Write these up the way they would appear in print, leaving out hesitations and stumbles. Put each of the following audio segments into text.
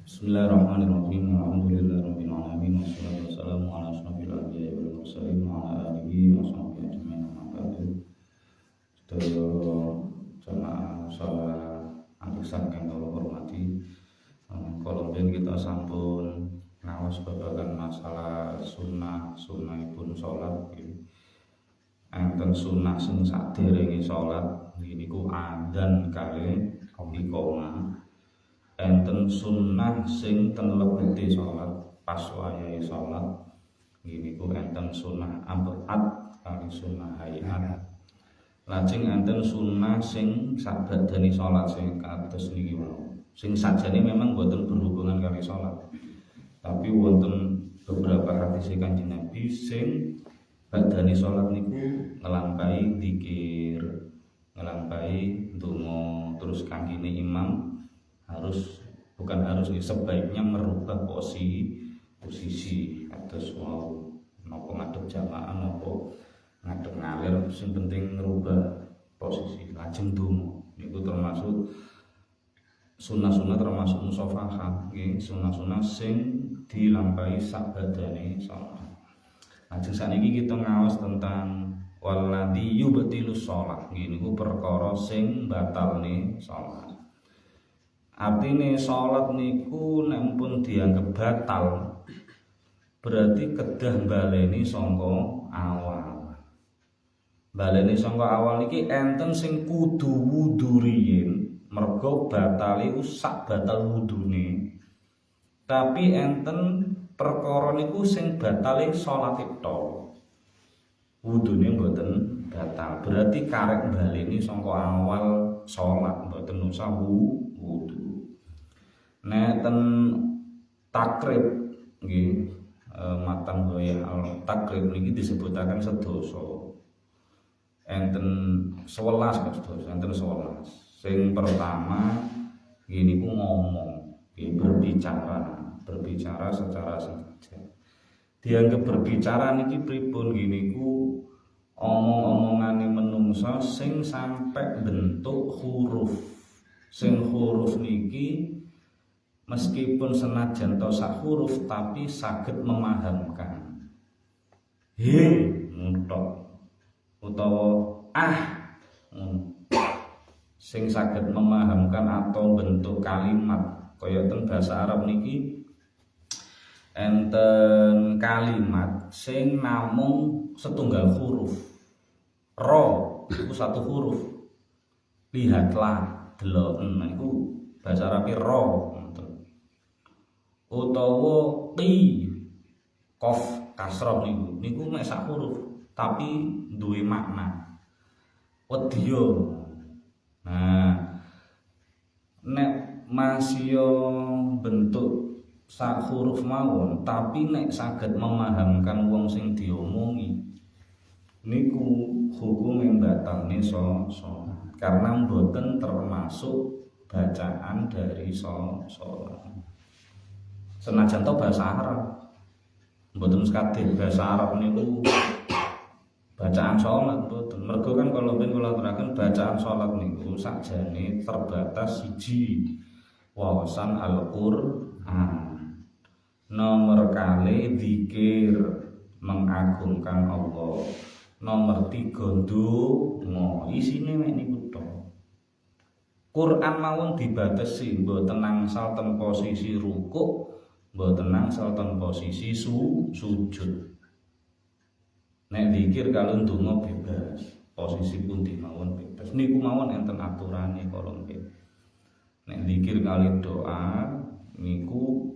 Bismillahirrahmanirrahim. Alhamdulillahirabbil alamin wassalatu wassalamu ala asyrofil anbiya'i wal mursalin wa ala alihi wa sahbihi ajmain. Amma ba'du. Sedaya jamaah salat angkasa kang kula hormati. Kalau kita sampun ngawas babagan masalah sunahipun salat iki. Enten sunah sing saderenge salat niku adzan kali iqamah. Enten sunnah sing ten lebete salat pas wayahe salat niku enten sunnah ambeat kali sunnah hayat. Lajeng enten sunnah sing sabadane salat sing kados niki wau. Sing sajane memang boten berhubungan kali salat. Tapi wonten beberapa hadis Kanjeng Nabi sing badane salat niku ngelampahi zikir, ngelampahi donga, terus kanggine imam sebaiknya merubah posisi atas mau nopo ngadep jamaah nopo ngadep ngalir, sing penting merubah posisi lajeng donga niku termasuk sunah-sunah, termasuk musafahah nggih, sunah-sunah sing dilampahi sabadane salat. Lajeng saniki kita ngaos tentang waladhi yubtilus shalah nggih niku perkara sing batalne salat. Artine salat niku nek pun dianggep batal berarti kedah baleni sangka awal. Baleni sangka awal niki enten sing kudu wudu riyin mergo batale sak batal wudune. Tapi enten perkara niku sing batale salat tok. Wudune mboten batal. Berarti karek baleni sangka awal salat mboten usah wudu. Nek ten takrib nggih matan goyah al takrib niki disebutaken sedasa. Enten 11 sedasa, enten 11. Sing pertama nggih niku ngomong, nggih berbicara secara sengaja. Dianggap berbicara niki pripun nggih niku omong-omongane menungsa sing sampai bentuk huruf. Sing huruf niki meskipun senajan to sak huruf tapi saged memahamkan. He mutok utawa sing saged memahamkan atau bentuk kalimat kaya ten bahasa Arab niki enten kalimat sing namung setunggal huruf. Ro iku satu huruf. Lihatlah, deloken iku bahasa Arab ro. Utawa qi qaf kasrah niku mek sak huruf tapi duwe makna wedya. Nah nek masih bentuk sak huruf mawon tapi nek saged memahamkan wong sing diomongi niku hukum yang batalne salat karena mboten termasuk bacaan dari salat. Senajan to bahasa Arab mboten sekadhe bahasa Arab niku bacaan salat mboten. Mergo kan kalau ben kula aturaken bacaan salat niku sakjane terbatas siji wawasan Al-Qur'an. Nomor kali zikir mengagungkan Allah. Nomor 3 ndonga isine mek niku tok. Quran mawon dibatasi mboten nangsal ten posisi rukuk, mboten nangsal ten posisi sujud. Nek zikir kalau ndonga bebas, posisi pundi mawon bebas. Niku mawon enten aturane kala nggih. Nek zikir kali doa niku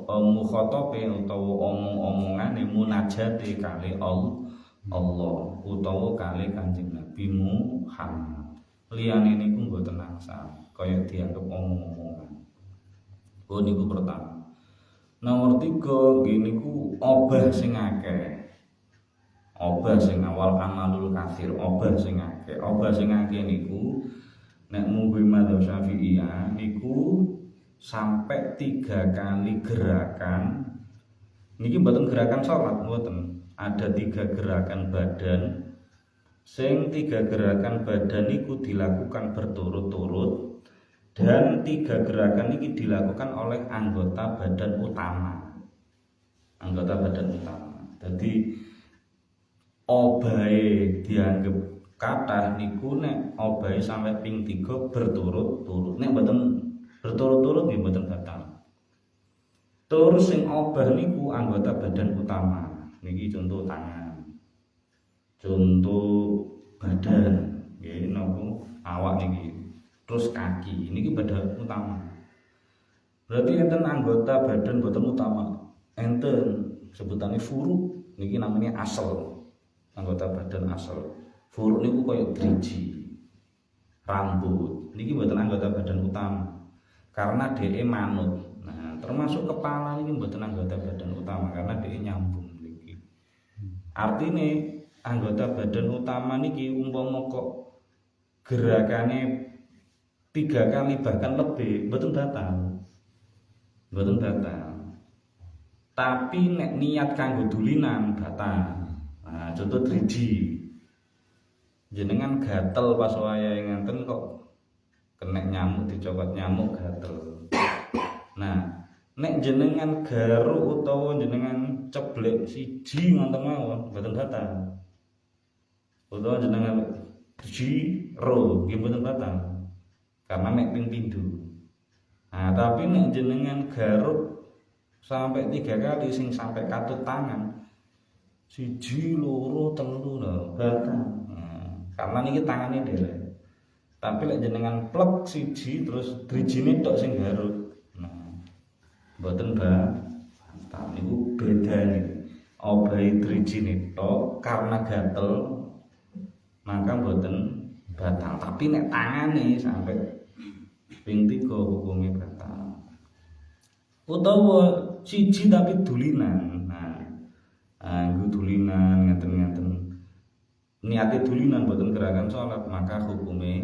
mukhatabe utawa omong-omongane munajate kali Allah utawa kali Kanjeng Nabi Muhammad. Liyane niku mboten nangsal kaya dianggep omong-omongan. Oh niku pertama. Nomor 3 nggih niku obah sing akeh. Obah sing awal amalul katsir, obah sing akeh. Obah sing akeh niku nek munggu madzhab Syafi'iyah niku sampai 3 kali gerakan. Niki mboten gerakan salat mboten. Ada 3 gerakan badan. Sing 3 gerakan badan niku dilakukan berturut-turut Dan 3 gerakan ini dilakukan oleh anggota badan utama. Anggota badan utama. Jadi obahe dianggap kathah niku nek obahe sampai ping 3 berturut-turut. Nek mboten berturut-turut nggih mboten batal. Terus sing obah niku anggota badan utama. Niki contoh tangan. Contoh badan nggih napa awak niki. Terus kaki niki badan utama. Berarti enten anggota badan boten utama. Enten sebutannya furu niki namanya asal. Anggota badan asal. Furu niku koyo driji. Rambut niki boten anggota badan utama. Karena DE manut. Nah, termasuk kepala ini mboten anggota badan utama karena DE nyambung niki. Artine anggota badan utama niki umpama kok gerakane 3 kali bahkan lebih mboten batal. Mboten batal. Tapi nek niat kanggo dulinan batal. Nah, contoh driji. Jenengan gatel pas wayahe ngenten kok kena nyamuk dicokot nyamuk gatel. Nah, nek jenengan garuk utawa jenengan ceblek siji ngoten mawon mboten batal. Utawa jenengan siji ro nggih mboten batal. Karena nek ping pindho. Nah, tapi nek jenengan garuk sampai 3 kali sing sampai katut tangan. Siji, loro, telu lho, batal. Nah, karena niki tangane dhewe. Tapi lek jenengan plek siji terus drijine tok sing garuk. Nah, mboten batal niku bedane. Obahe drijine tok karena gatel maka mboten batal. Tapi nek tangane sampai ping 3 hukumnya batal. Utawa siji tapi dulinan. Nah, dulinan ngeten-ngeten. Niate dulinan mboten gerakan salat maka hukumnya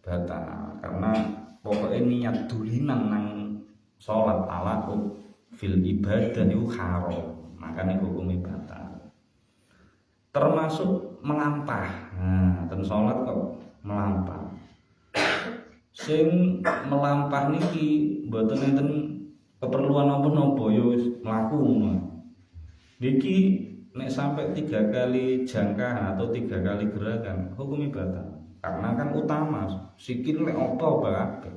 batal. Karena pokoknya niat dulinan nang salat ala fil ibadah itu haram. Makanya hukumnya batal. Termasuk melampah. Nah, ten salat kok melampah. Sing melampah niki mboten enten keperluan napa-napa ya wis mlaku ngono. Niki nek sampai 3 kali jangka atau 3 kali gerakan hukumnya batal. Karena kan utama sikil nek opo kabeh.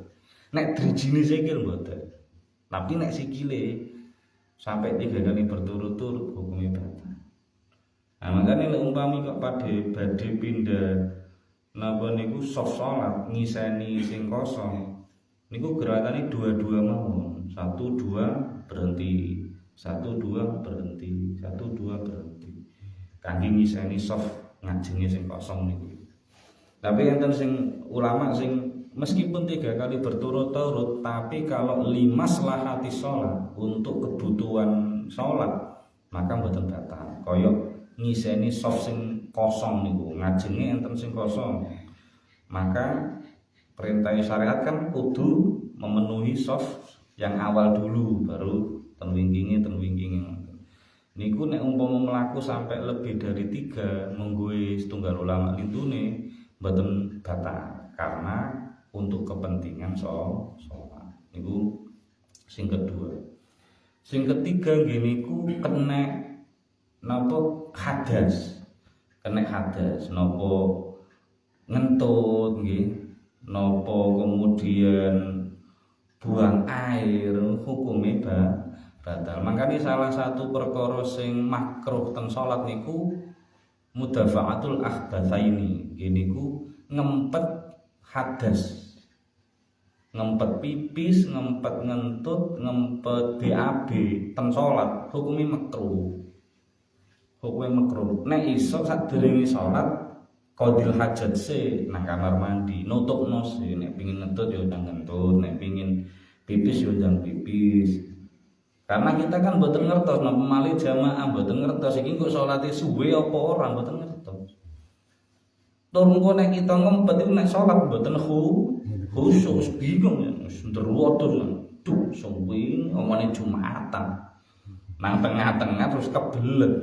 Nek drijine sikil mboten. Tapi nek sikile sampai 3 kali berturut-turut hukumnya batal. Nah, makanya nek umpami kok badhe pindah napa niku soft salat ngiseni sing kosong. Niku gerakane 2-2 mawon. 1-2 berhenti. 1-2 berhenti. 1-2 berhenti. Kangge ngiseni soft ngajenge sing kosong niku. Tapi enten sing ulama sing meskipun 3 kali berturut-turut tapi kalau limaslahati sholat untuk kebutuhan sholat maka mboten batal. Kaya ngiseni soft sing kosong niku, ngajenge enten sing kosong. Maka perintah syariat kan kudu memenuhi soft yang awal dulu baru ten wingkinge. Niku nek umpama mlaku sampai lebih dari 3 mungguhe setunggal ulama lintune mboten batal karena untuk kepentingan sholat. Niku sing kedua. Sing ketiga nggih niku kena napa hadas. Kena hadas napa ngentut nggih, napa kemudian buang air hukumnya batal. Makanya salah satu perkara sing makruh teng salat niku mudafa'atul akhbatsaini. Nggih niku ngempet hadas. Ngempet pipis, ngempet ngentut, ngempet BAB teng salat hukumnya makruh. Hukumnya makruh. Nek iso sadurunge salat qadil hajat nang kamar mandi, nutupno sih. Nek pengin ngentut ya ndang ngentut, nek pengin pipis ya ndang pipis. Karena kita kan mboten ngertos napa malih jamaah mboten ngertos iki kok salate suwe apa ora mboten ngertos. Tur engko nek kita ngempet iku nek salat mboten khusyuk bingung ya ndruwotos tuh suwi omone Jumatan. Nang tengah-tengah terus kebelet.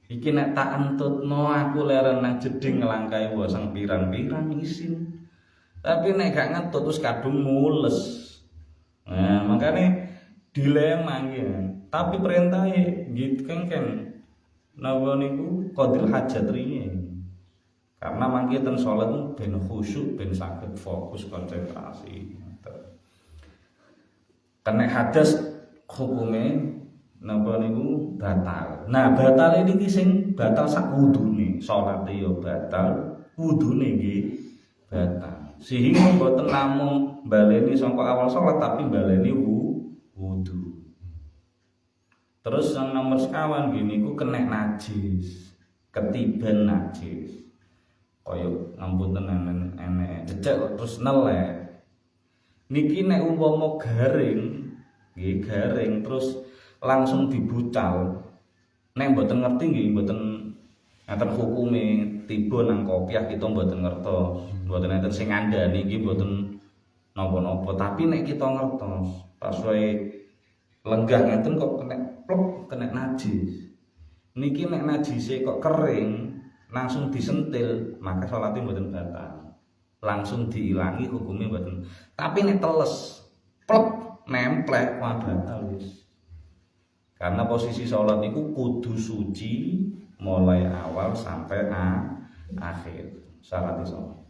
Iki nek tak entutno aku leren nang jeding ngelangkai wasang pirang-pirang isin. Tapi nek gak ngentut terus kadung mules. Nah, makanya dilema nggih. Tapi perintahe nggih kengken napa niku qadil hajat riye. Karena mangke ten salat ben khusyuk, ben saged fokus konsentrasi. Kena hadas hukume napa niku batal. Nah, batal iki sing batal sak wudune. Salate ya batal, wudune nggih batal. Sehingga mboten namung baleni saka awal salat tapi baleni wudu. Terus yang nomor sekawan nggih niku kena najis. Ketiban najis. Kaya ngapunten enek cecek terus nelek. Niki nek umpama garing, nggih garing terus langsung dibucal. Nek mboten ngerti nggih mboten ngaten hukume tiba nang kopiah kita mboten ngertos. Mboten enten sing ngandani iki mboten napa-napa, tapi nek kita ngertos, pas wae lenggah ngeten kok kena plok, kena najis. Niki nek najise kok kering langsung disentil, maka salate mboten batal. Langsung diilangi hukumnya mboten. Tapi nek teles, plek nemplek wah batal wis. Karena posisi salat niku kudu suci mulai awal sampai akhir. Syarat salat.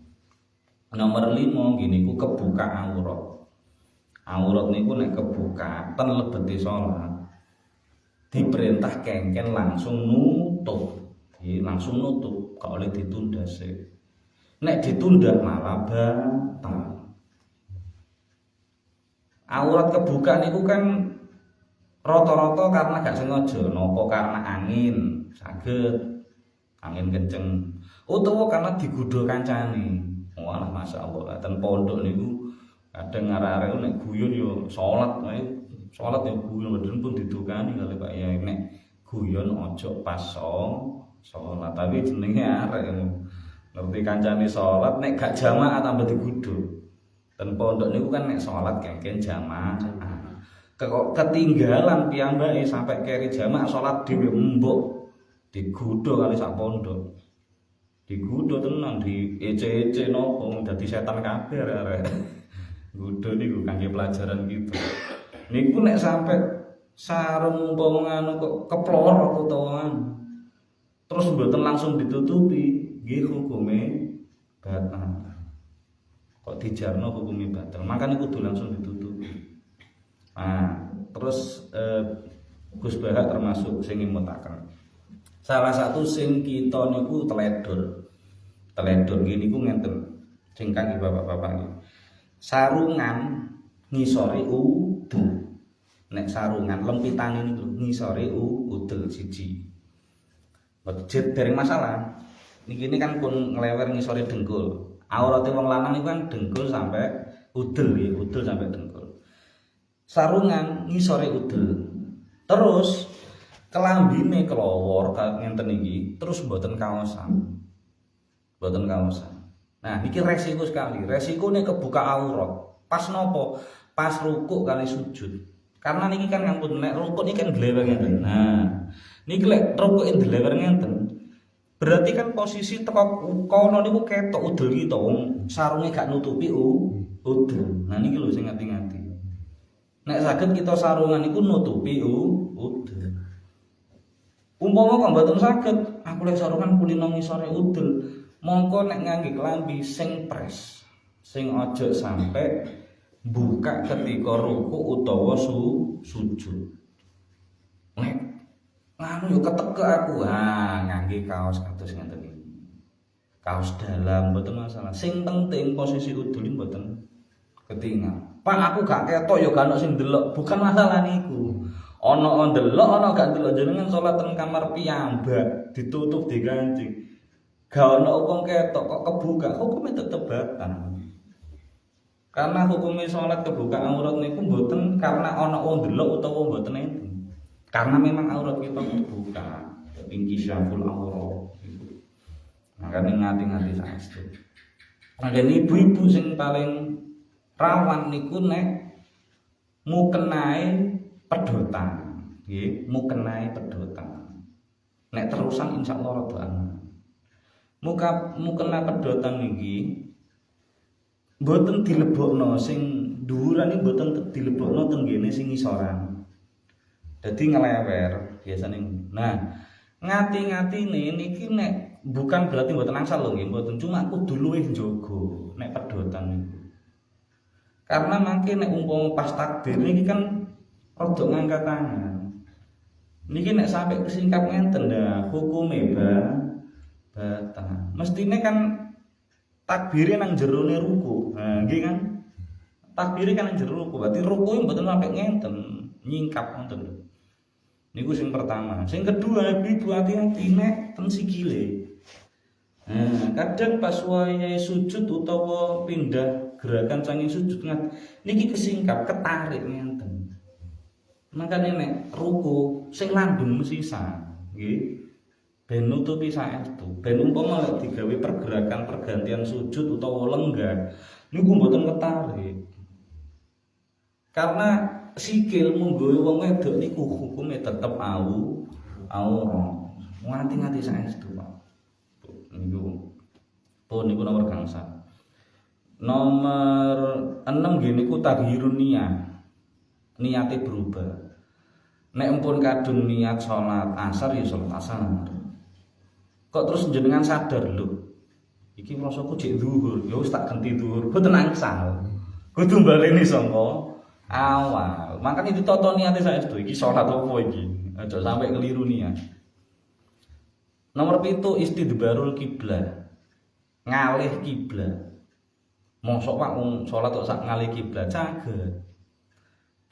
Nomor 5 gini ku kebuka aurat. Aurat niku nek kebuka ten lebete salat diperintah kengken langsung nutup. Langsung nutup, gak oleh ditunda sih. Nek ditunda malah batal. Aurat kebuka niku kan rata-rata karena gak sengaja, napa karena angin, saged angin kenceng, utawa karena digodho kancane. Walah masyaallah, ten pondok niku kadang arek-arek nek guyon yo salat wae, salat yo guyon mboten pun didukani kali Pak Yai. Nek guyon ojo pas salat, tapi jenenge arek ngerti kancane salat nek gak jamaah tambah digodho. Ten pondok niku kan nek salat kengken jamaah. Ketinggalan piyambake sampai keri jamaah salat dhewe mbok digodho kali sak pondok. Digodho tenan di ece-ece nopo dadi setan kabeh arek. Godho niku kangge pelajaran gitu. Niku nek sampai sarung umpama ngono kok keplorot utawa terus mboten langsung ditutupi, nggih hukume batal. Kok dijarno hukume batal, makane kudu langsung ditutupi. Nah, terus Gus Bahak termasuk sing ngimutaken. Salah satu sing kita niku teledor. Teledor nggih niku ngenten. Sing kangge bapak-bapak nggih. Sarungan ngisore udel. Nek sarungan lempitane niku ngisore udel siji. Jet dereng masalah. Niki kan pun nglewer ngisore dengkul. Aurate wong lanang niku kan dengkul sampai udel ya, udel sampai dengkul. Sarungan ngisore udel. Terus kelambine kelowor ngenten iki, terus mboten kaosan. Mboten kaosan. Nah, niki resiko sekali. Resikone kebuka aurat. Pas nopo? Pas rukuk kali sujud. Karena niki kan ngampun nek rukuk niki kan glewer ngenten. Nah, niki lek rukuke ndlewer ngenten. Berarti kan posisi teko kono niku ketok udel iki to wong sarunge gak nutupi udel. Nah niki lho sing ngati-ngati. Nek saged kita sarungan niku nutupi udel. Umpama kok mboten saged, aku lek sarungan kulino ngisore udel, mongko nek ngangge klambi sing pres. Sing aja sampai buka ketika ruku utawa sujud. Nek nganu yo keteke aku, ngangge kaos kados ngeten iki. Kaos dalam mboten masalah. Sing penting posisi udul mboten ketinggal. Pak aku gak ketok yo gak ono sing ndelok, bukan masalah niku. Ana ndelok, ana gak ndelok jenengan salat teng kamar piyambak, ditutup diganti. Gak ono wong ketok kok kebuka, hukumnya tetep batal. Karena hukumnya salat kebuka aurat niku mboten karena ana wong ndelok utawa mboten enten. Karena memang aurat kita terbuka, ingkisyaful aurat. Makanya ngati-ngati saestu. Makanya ibu-ibu sing paling rawan niku nek mukenae pedotan, nggih, mukenae pedotan. Nek terusan insyaallah rada aman. Mukena pedotan niki mboten dilebokno sing dhuwuran iki mboten dilebokno teng ngene sing ngisoran. Dadi ngelewer biasane. Nah, ngati-ngatine niki nek bukan berarti mboten angsal lho nggih, mboten cuma kudu luwih njaga nek pedotan niku. Karena mangke nek umpama pas takbir niki kan rada ngangkat tangan. Niki nek sampai kesingkap ngenten dah hukume batal. Mestine kan takbire nang jerone ruku. Nah, nggih kan? Takbire kan nang jero ruku. Berarti ruku mboten sampai ngenten, nyingkap ngoten. Niku sing pertama. Sing kedua, ibu hati-hati nek ten sikile. Nah, kadang pas wayahe sujud utawa pindah gerakan saking sujud niki kesingkap, ketarik ngenten. Makane nek ruku sing lambung sisa, nggih. Ben nutupi saestu. Ben umpama lek digawe pergerakan pergantian sujud utawa lenggah, niku mboten ketarik. Karena sikil munggo wong wedok niku hukume tetep aurat. Ngati-ngati saestu, Pak. Niku. Pun niku nomor gangsal. Nomor 6 nggih niku taghirun niyah. Niate berubah. Nek empun kadung niat salat asar ya salat asar. Kok terus jenengan sadar lho. Iki rasaku jek zuhur, ya wis tak ganti zuhur. Boten angsal. Kudu baleni sangka awal. Makane ditata niate saestu iki salat opo iki. Aja sampai keliru niat. Nomor 7 istidbarul kiblah. Ngalih kiblah. Mosok Pak wong salat kok sak ngalih kiblah caget.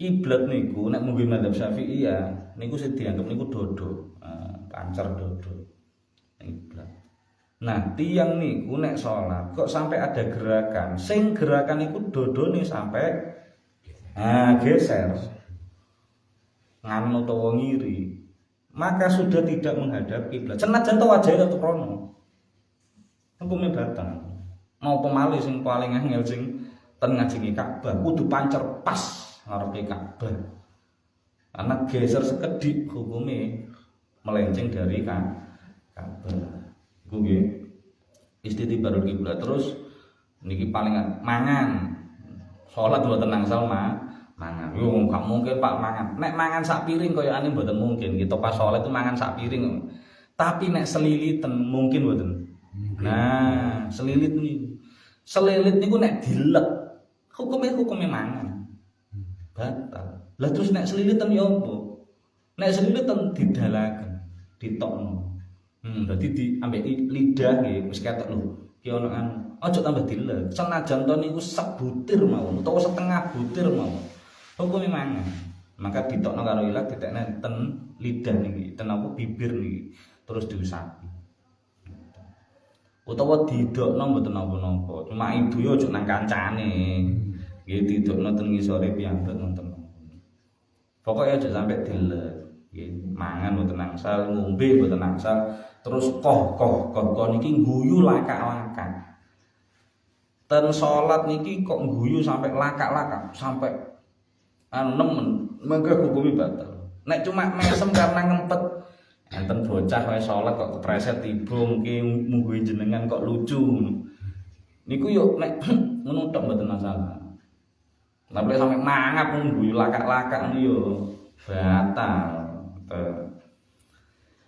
Kiblat niku nek mungkin madzhab Syafi'i ya niku sing dianggep niku dodo, pancer dodo. Kiblat. Nah, tiyang niku nek salat kok sampai ada gerakan, sing gerakan niku dodone sampai geser. Ngan utawa ngiri. Maka sudah tidak menghadap kiblat. Senajan to wajahe tetep rono. Hukume batal. Mau pemalih sing paling angel sing ten ngajenge Ka'bah kudu pancer pas ngarepe Ka'bah. Karena geser sekedhik hukume melenceng dari Ka'bah. Iku nggih. Istidbarul kiblat. Terus niki paling mangan. Salat mboten angsal mangan. Yo gak mungkin Pak mangan. Nek mangan sak piring koyokane mboten mungkin. Kita pas salat itu mangan sak piring. Tapi nek seliliten mungkin mboten. Nah, selilit niku. Selilit niku nek dilek hukume mangan. Batal. Lah terus nek selilitan ya apa? Nek selilitan didalaken, ditokno. Berarti diambek lidah nggih wis ketok lho. Ki ono anu. Aja tambah dilek. Senajan to niku sebutir mawon utawa setengah butir mawon. Hukume mangan. Maka ditokno karo ilat ditekne ten lidah niki, ten apa bibir niki. Terus diusapi. Utawa didokno mboten napa-napa. Cuma ibu yo aja nang kancane. Nggih didokno ten ngisore piyambak nonton. Pokoke aja sampai dilek. Nggih, mangan mboten angsal, ngombe mboten angsal, terus koh niki guyu lakak-lakak. Ten salat niki kok guyu sampai lakak-lakak, sampai nemen, mengko hukume batal. Nek cuma mesem karena ngempet, enten bocah wae salat kok kepreset tiba mungkin mungguhi jenengan kok lucu ngono. Niku yo nek ngono tok mboten masalah. Tapi sampai mangap nunggu lakak-lakak yo batal.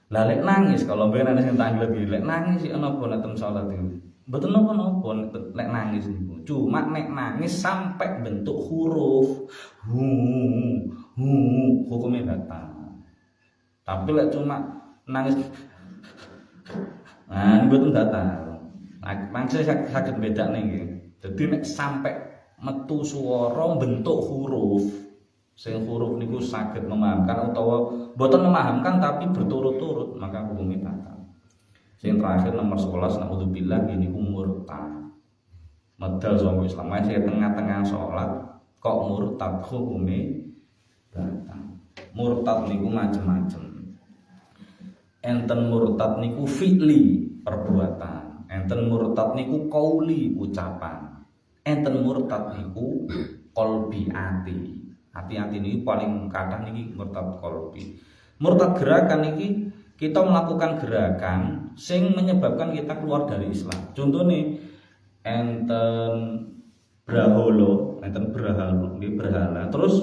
Lah lek nangis kalau ben ana sing tanggel iki lek nangis sik ana apa nek tem salat iki. Mboten napa-napa nek nangis niku. Cuma nek nangis sampai bentuk huruf hukumnya batal. Tapi lek cuma nangis mboten batal. Maksudnya saged bedakne nggih. Dadi nek sampai metu swara bentuk huruf sing huruf niku saged memahamkan utawa boten memahamkan tapi berturut-turut maka hukumnya batal. Sing terakhir nomor 11 naudzubillah niku murtad. Medal saka Islam masih tengah-tengah salat kok murtad hukumnya batal. Murtad niku macam-macam. Enten murtad niku fi'li perbuatan, enten murtad niku qauli ucapan. Enten murtad niku qalbi ati. Ati-ati niki paling kathah niki murtad qalbi. Murtad gerakan niki kita melakukan gerakan sing menyebabkan kita keluar dari Islam. Contohnya enten Braholo, enten berhala. Terus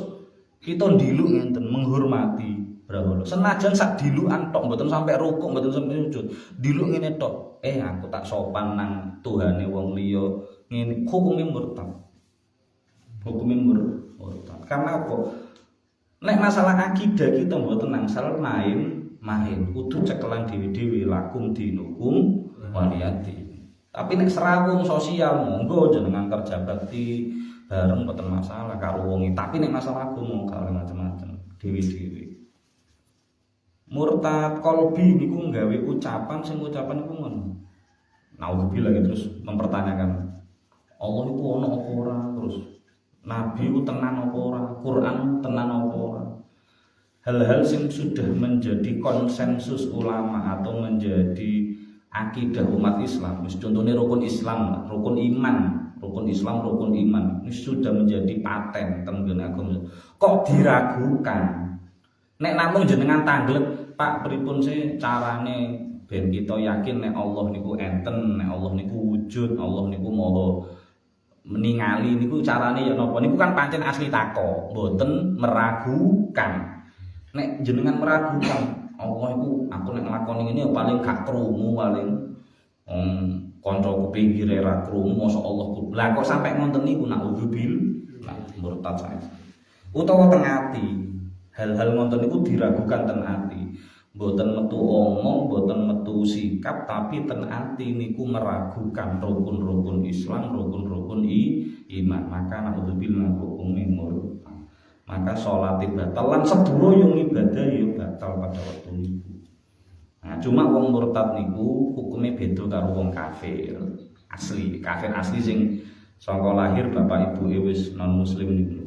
kita diluk ngenten menghormati braholo. Senajan sak dilukan tok mboten sampai rukuk, mboten sampai sujud. Diluk ngene tok. Aku tak sopan nang Tuhane wong liya. Ngene hukume murtad. Hukume murtad. Karena apa? Nek masalah akidah kita mboten nangsal main, kudu cekelan dhewe-dhewe lakum dinukum waliyati. Tapi nek serawung sosial monggo jenengan kerja bakti bareng mboten masalah karo wong. Tapi nek masalah agama karo macam-macam dhewe-dhewe. Murtad qalbi niku nggawe ucapan sing ucapan niku ngono. Naudzubillah terus mempertanyakan Allah niku ana apa ora, terus nabi ku tenan apa ora, Quran tenan apa ora. Hal-hal sing sudah menjadi konsensus ulama atau menjadi akidah umat Islam, contohnya rukun Islam, rukun Islam, rukun iman, ini sudah menjadi paten tenggen agama. Kok diragukan? Nek namung jenengan tanglet, Pak pripun sih carane ben kita yakin nek Allah niku enten, nek Allah niku wujud, Allah niku maha meningali niku carane ya napa? Niku kan pancen asli tako, mboten meragukan. Nek jenengan meragukan Allah itu aku nek nglakoni ngene paling gak krungu paling kanca kepinggire ra krungu mosok Allah. Lah kok sampai ngonten niku naudzubillah murtad sae. Utawa teng ati. Hal-hal ngonten niku diragukan teng ati. Mboten metu omong, mboten metu sikap tapi teng ati niku meragukan rukun-rukun Islam, rukun-rukun iman. Maka naudzubillah hukume murtad. Maka sholat batal lan sedaya yang ibadah ya batal pada waktu niku. Nah, cuma wong murtad niku hukumnya beda karo wong kafir asli. Kafir asli sing saka lahir bapak ibu wis non muslim niku.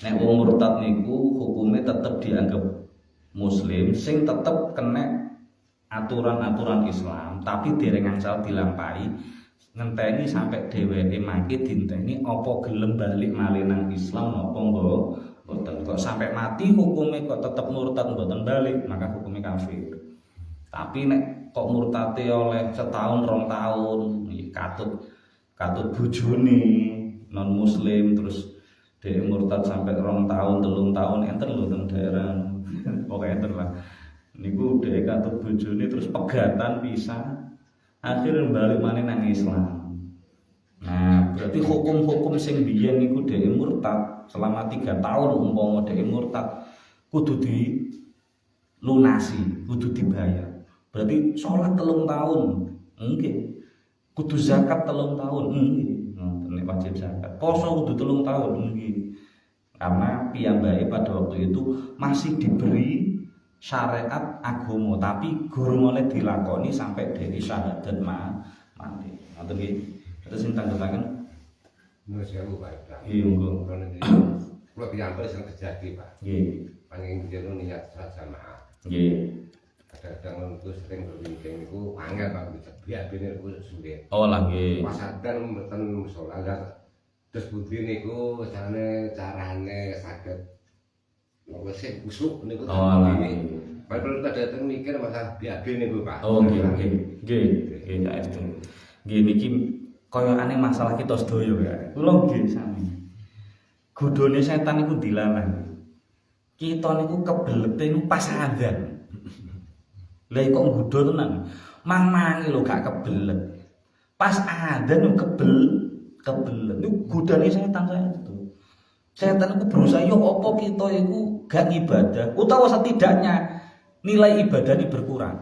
Nek wong murtad niku hukumnya tetep dianggap muslim sing tetep kena aturan-aturan Islam tapi dereng angsal dilampahi. Ngenteni sampai dheweke mati dinteni apa gelem balik malih nang Islam napa mboten. Kok sampai mati hukume kok tetep murtad mboten balik maka hukume kafir. Tapi nek kok murtate oleh setahun 2 tahun katut bojone non muslim terus dhek murtad sampai 2 tahun 3 tahun enten lho teng daerah pokoke enten lah. Niku dhek katut bojone terus pegatan pisan. Akhirnya balik maneh nang Islam. Nah, berarti hukum-hukum sing biyen niku dhek murtad selama 3 tahun umpama dhek murtad kudu dilunasi, kudu dibayar. Berarti sholat 3 tahun, nggih. Kudu zakat 3 tahun, nggih. Nek wajib zakat. Poso kudu 3 tahun, nggih. Karena piyambake pada waktu itu masih diberi syariat agama tapi gurung oleh dilakoni sampai dari syahadat mati. Ngoten nggih. Terus sing tanggepaken. Nuwun sewu Pak. Iya monggo. Kula piyambak sing terjadi Pak. Nggih. Panging jeneng niat salat jamaah. Nggih. Kadang-kadang niku sering berpikir niku angel Pak biabine niku sulit. Oh lah nggih. Pasadan mboten musala terus budi niku carane saged wis kusuk niku ini. Padahal kadang mikir masalah BAB niku Pak. Oh nggih. Nggih, saestu. Nggih niki kaya aneh masalah kita sedaya ya. Kula nggih sami. Godhone setan niku dilarang. Kita niku kebelete niku pas adzan. Lah kok nggodho tenan. Mang-mangi lho gak kebelet. Pas adzan kebelet. Niku godhone setan saestu. Setan itu berusaha yo apa kita itu gak ibadah utawa setidaknya nilai ibadah ini berkurang.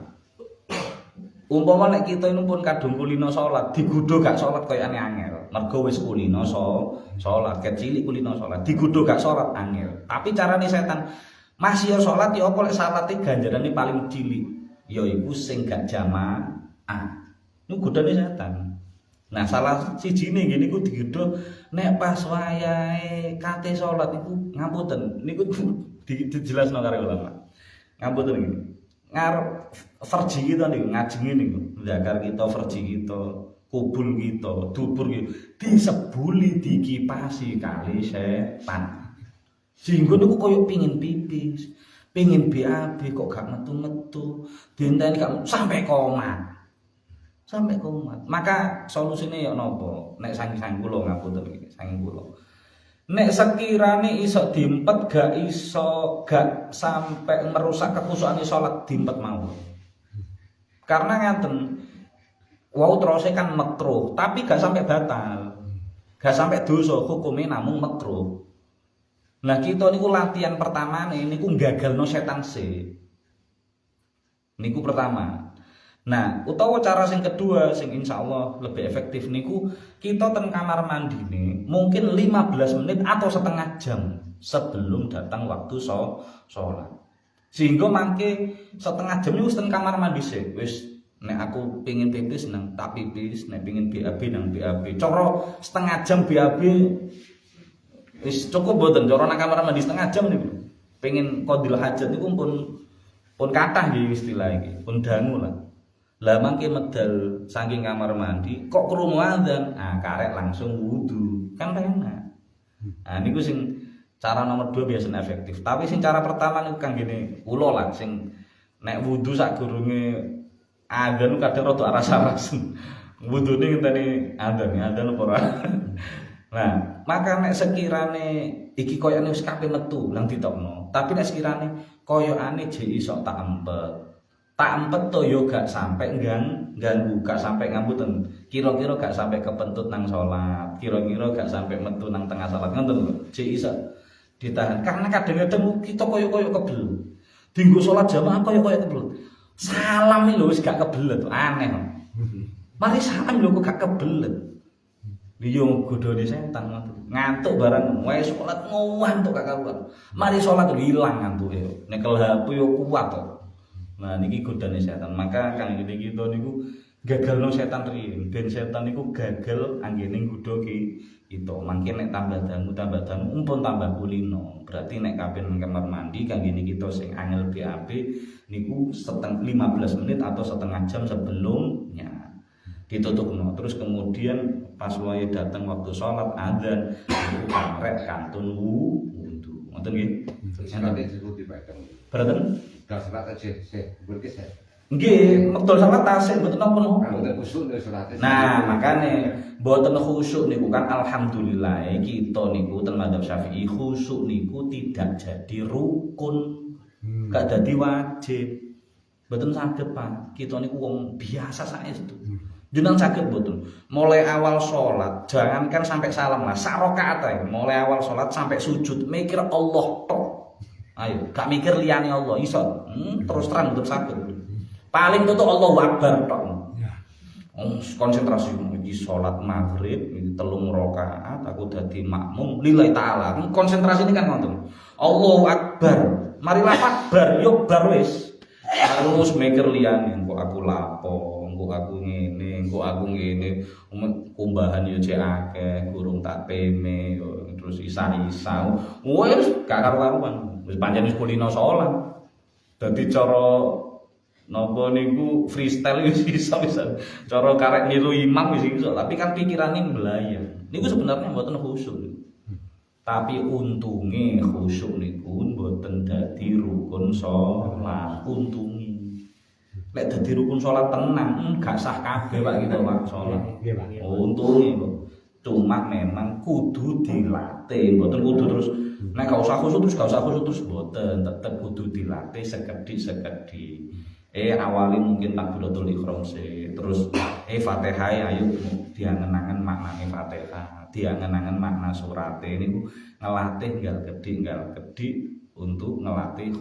Umpama nek kita ini pun kadung kulino salat digodho gak salat kaya angel. Mergo wis kulino salat kecilik kulino salat digodho gak salat angel. Tapi carane setan masih yo salat yo apa lek salate ganjarane paling cilik yaiku sing gak jamaah. Niku godhone setan. Nah salah sijine ngene iku digodho nek pas wayahe kate salat iku ngapunten niku dijelasno karo ulama. Ngapunten iki. Ngarep farji kita niku ngajenge niku, zakar kita, farji kita, kubul kita, dubur kita disebuli dikipasi kali setan. Sehingga niku koyo pengin pipis, pengin BAB kok gak metu-metu, dinteni gak sampai komat. sampai kumat. Maka solusine ya napa? Nek saking kula ngapunten iki, saking kula. Nek sekirane iso diempet gak sampai merusak kekhusyukan salat diempet mawon. Karena ngaten wau terose kan makruh, tapi gak sampai batal. Gak sampai dosa, hukumnya namung makruh. Nah kita niku latihan pertama nih, niku gagalno setan sih. Niku pertama. Nah, utawa cara sing kedua sing insyaallah lebih efektif niku kita ten kamar mandi nih, mungkin 15 menit atau setengah jam sebelum datang waktu sholat. Sehingga mangke setengah jam niku ten kamar mandi sih. Wis nek aku pengin pipis nang tak pipis, nek pengin BAB nang BAB. Cara setengah jam BAB wis cukup mboten cara nang kamar mandi setengah jam niku. Pengen qadil hajat niku pun kathah nggih istilah iki, pun dangu lah. Lah mangke medal saking kamar mandi kok krungu adzan, karek langsung wudu. Kan enak. Niku sing cara nomor 2 biasanya efektif. Tapi sing cara pertama niku kang ngene, kula lah sing nek wudu sakgurunge adzan kadang rada aras-arasen. Wudune ngenteni adzan apa ora. Nah, maka nek sekirane iki koyone wis kabeh metu lang ditokno. Tapi nek sekirane koyokane jek iso tak empet. Tak empet to yo gak sampai ganggu, gak sampai ngambuten. Kira-kira gak sampai kepentut nang salat, kira-kira gak sampai metu nang tengah salat ngoten lho. Jek iso ditahan. Karena kadang-kadang kita koyo-koyo kebelut. Dinggo salat jamaah koyo-koyo kebelut. Salam iki lho wis gak kebelet, aneh. Mari salam lho kok gak kebelet. Liyo godhone setan ngantuk barang wae salat ngantuk gak karuan. Mari salat ilang ngantuke. Nek HP yo kuat to. Nah niki godane setan. Maka kang ngene kita niku gagalno setan riyin. Ben setan niku gagal anggene nggodho kita. Mangke nek tambah dangu umpun tambah kulino. Berarti nek kapen kamar mandi kangge kita sing angel BAB niku 15 menit atau setengah jam sebelumnya. Ditutupno terus kemudian pas wae datang waktu sholat adzan niku karek kantun wudu ngoten nggih salat disebut dibaca berarti salat sih berarti saya nggih mekdol salat tasih mboten napa-napa khusyuk nek salat nah makane mboten khusyuk niku kan alhamdulillah kita niku ten mazhab Syafi'i khusyuk niku tidak jadi rukun gak dadi wajib mboten saged Pak kita niku wong biasa saestu jenengan sakit betul. Mulai awal sholat, jangankan sampai salam lah, sak rakaat ae. Mulai awal sholat sampai sujud, mikir Allah tok. Ayo, gak mikir liyane Allah, iso. Terus terang betul sakit. Paling itu Allahu Akbar tok. Konsentrasi iki sholat maghrib, iki 3 rakaat, aku dadi makmum lillahi taala. Konsentrasi ini kan ngoten. Allahu Akbar. Marilah akbar, yo bar wis. Terus mikir liyane, kok aku lapo, kok aku ngene, kumbahan yo cek akeh, gurung tak peme, terus isa-isa. Wes gak karu-karuan. Wis pancen wis kulino salat. Dadi cara napa niku freestyle wis iso bisa. Cara karek niru imam wis iso, tapi kan pikirane mblayang. Niku sebenarnya mboten khusyuk. Tapi untunge khusyuk niku mboten dadi rukun salat, untunge. Lek dadi rukun salat tenang, gak sah kabeh Pak kita Pak salat. Untunge kok. Cuma memang kudu dilatih, mboten kudu terus nek gak usah khusyuk terus mboten, tetep kudu dilatih sekedhik-sekedhik. Awali mungkin takbiratul ihram sih, terus Fatihah ayo diangen-angen maknane Fatihah, diangen-angen makna surate niku ngelatih nggal kedhik untuk ngelatih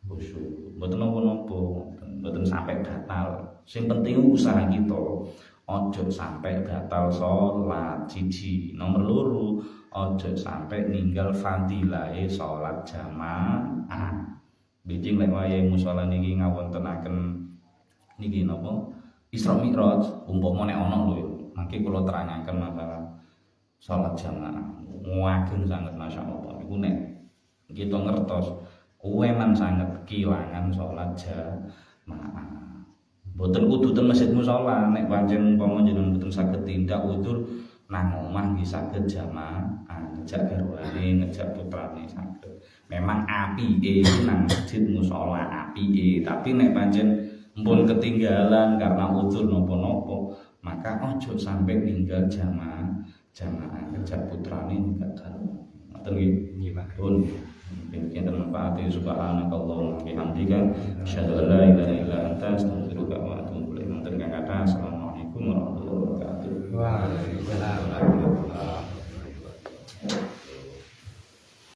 khusyuk. Mboten napa-napa, mboten sampai batal. Sing penting usaha kita ojo sampai batal salat siji. Nomor 2 ojo sampai ninggal fadilahe salat jamaah. Bijing lek wayahe musala niki ngawontenaken niki napa Isra Mi'raj umpama nek ana lho mangke kula terangaken masalah salat jamaah ngagem sanget masyaallah niku nek kita ngertos uwenan sanget kilangan salat jamaah mboten kudu ten masjid musala nek pancen umpama jenengan mboten saged tindak udzur nang omah nggih saged jamaah ngejak garwane ngejak putrane saged. Memang apike nang masjid musala apike, tapi nek pancen pun ketinggalan karena udzur nopo-nopo, maka ojo sampai ninggal jamaah kejak putrane enggak karo. Ngoten nggih. Pun bikin manfaat subhanakallahumma bihamdika asyhadu an la ilaha illa anta astaghfiruka wa atubu